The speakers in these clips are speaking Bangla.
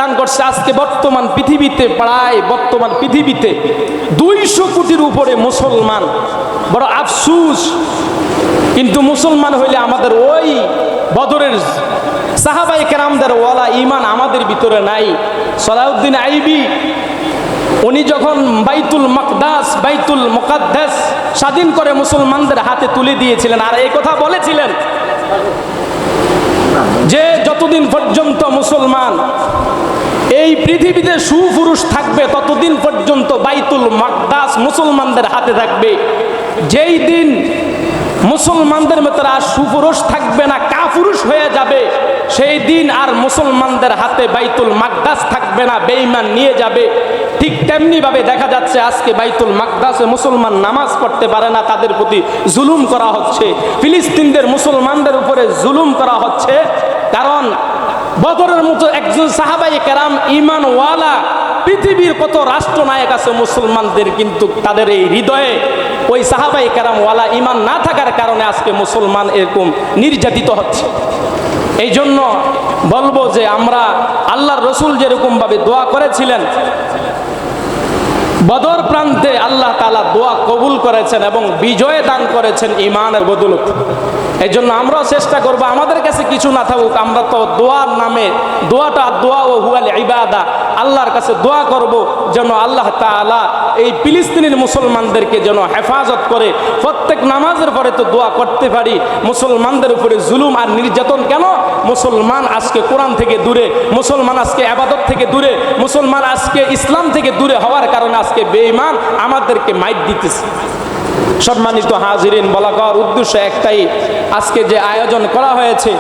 দান করছে। আজকে বর্তমান পৃথিবীতে 200 কোটির উপরে মুসলমান। বড় আফসুস, কিন্তু মুসলমান হইলে আমাদের ওই বদরের সাহাবায়ে কেরামদের ওয়ালা ঈমান আমাদের ভিতরে নাই। সালাউদ্দিন আইবি উনি যখন বাইতুল মুকাদ্দাস স্বাধীন করে মুসলমানদের হাতে তুলে দিয়েছিলেন, আর এই কথা বলেছিলেন যে যতদিন পর্যন্ত মুসলমান এই পৃথিবীতে সুপুরুষ থাকবে ততদিন পর্যন্ত বাইতুল মুকাদ্দাস মুসলমানদের হাতে থাকবে। যেই দিন মুসলমানদের মধ্যে আর সুপুরুষ থাকবে না, কাপুরুষ হয়ে যাবে, সেই দিন আর মুসলমানদের হাতে বাইতুল মুকাদ্দাস থাকবে না, বেঈমান নিয়ে যাবে। ঠিক তেমনি ভাবে দেখা যাচ্ছে আজকে বাইতুল মুকাদ্দাসে মুসলমান নামাজ পড়তে পারে না, তাদের প্রতি জুলুম করা হচ্ছে। ফিলিস্তিনদের মুসলমানদের উপরে জুলুম করা হচ্ছে, কারণ বদরের মতো একজন সাহাবায়ে কেরাম ঈমানওয়ালা পৃথিবীর কত রাষ্ট্রনায়ক আছে মুসলমানদের, কিন্তু তাদের এই হৃদয়ে ওই সাহাবায়ে কেরাম ওয়ালা ঈমান না থাকার কারণে আজকে মুসলমান এরকম নির্যাতিত হচ্ছে। এই জন্য বলবো যে আমরা আল্লাহর রসুল যেরকম ভাবে দোয়া করেছিলেন বদর প্রান্তে, আল্লাহ তাআলা দোয়া কবুল করেছেন এবং বিজয় দান করেছেন ঈমানের বদৌলতে। এই জন্য আমরাও চেষ্টা করব, আমাদের কাছে কিছু না থাকুক, আমরা তো দোয়ার নামে দোয়া ও হুয়াল ইবাদা, আল্লাহর কাছে দোয়া করব যেন আল্লাহ তাআলা এই ফিলিস্তিনের মুসলমানদেরকে যেন হেফাজত করে। প্রত্যেক নামাজের পরে তো দোয়া করতে পারি, মুসলমানদের উপরে জুলুম আর নির্যাতন কেন? মুসলমান আজকে কোরআন থেকে দূরে, মুসলমান আজকে ইবাদত থেকে দূরে, মুসলমান আজকে ইসলাম থেকে দূরে হওয়ার কারণে আজকে বেঈমান আমাদেরকে মাইর দিতেছে। সম্মানিত হাজিরিন, বলার উদ্দেশ্য একটাই, আজকে যে আয়োজন করা হয়েছে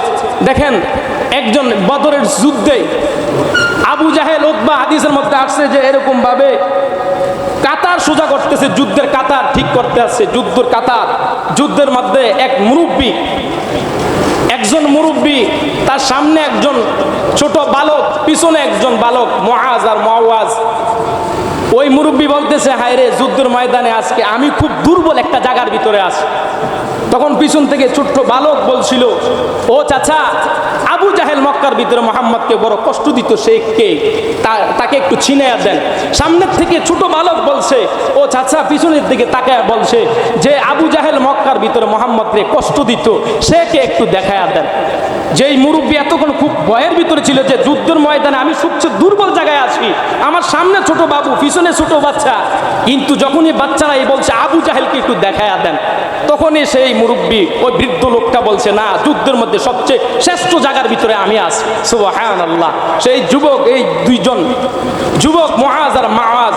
দেখেন, একজন বদরের যুদ্ধে আবু জাহেল উতবা, হাদিসের মধ্যে আসছে যে এরকম ভাবে কাতার সোজা করতেছে, যুদ্ধের কাতার ঠিক করতে আসছে, যুদ্ধের মধ্যে একজন মুরব্বী, তার সামনে একজন ছোট বালক, পিছনে একজন বালক মুআজ আর মুআওয়াজ। ওই মুরব্বী বলতেছে, হায় রে, যুদ্ধের ময়দানে আজকে আমি খুব দুর্বল একটা জায়গার ভিতরে আছি। তখন পিছন থেকে ছোট্ট বালক বলছিল, ও চাচা, আবু জাহেল মক্কার ভিতরে মুহাম্মদকে বড় কষ্ট দিত, সে কে? তাকে একটু ছিনাইয়া দেন। সামনের থেকে ছোট বালক বলছে, ও চাচা, পিছনের দিকে তাকায় বলছে যে আবু জাহেল মক্কার ভিতরে মুহাম্মদকে কষ্ট দিত, সে কে? একটু দেখায়া দেন। যেই মুরব্বী এতক্ষণ খুব ভয়ের ভিতরে ছিল যে যুদ্ধের ময়দানে আমি সবচেয়ে দুর্বল জায়গায় আছি, আমার সামনে ছোট বাবু, পিছনে ছোট বাচ্চা, কিন্তু যখনই বাচ্চারা এই বলছে আবু জাহেলকে একটু দেখায়া দেন, তখনই সেই মুরব্বী, ওই বৃদ্ধ লোকটা বলছে, না, যুদ্ধের মধ্যে সবচেয়ে শ্রেষ্ঠ জায়গার ভিতরে আমি আছি। সুবহানাল্লাহ। সেই যুবক, এই দুইজন যুবক মুআজ আর মুআওয়াজ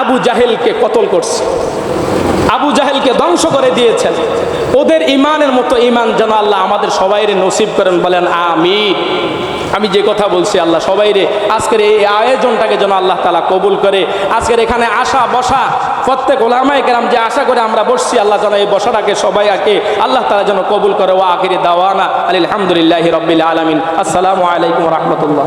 আবু জাহেলকে কতল করছে, আবু জাহেলকে ধ্বংস করে দিয়েছেন। ওদের ঈমানের মতো ঈমান যেন আল্লাহ আমাদের সবাইরে নসিব করেন, বলেন আমিন। আমি যে কথা বলছি আল্লাহ সবাইরে আজকের এই আয়োজনটাকে যেন আল্লাহ তাআলা কবুল করে। আজকের এখানে আসা বসা প্রত্যেক উলামায়ে কেরাম যে আশা করে আমরা বসছি, আল্লাহ যেন এই বসাটাকে সবাইকে আল্লাহ তাআলা যেন কবুল করে। ওয়া আখিরি দাওয়ানা আলহামদুলিল্লাহি রাব্বিল আলামিন। আসসালামু আলাইকুম ওয়া রাহমাতুল্লাহ।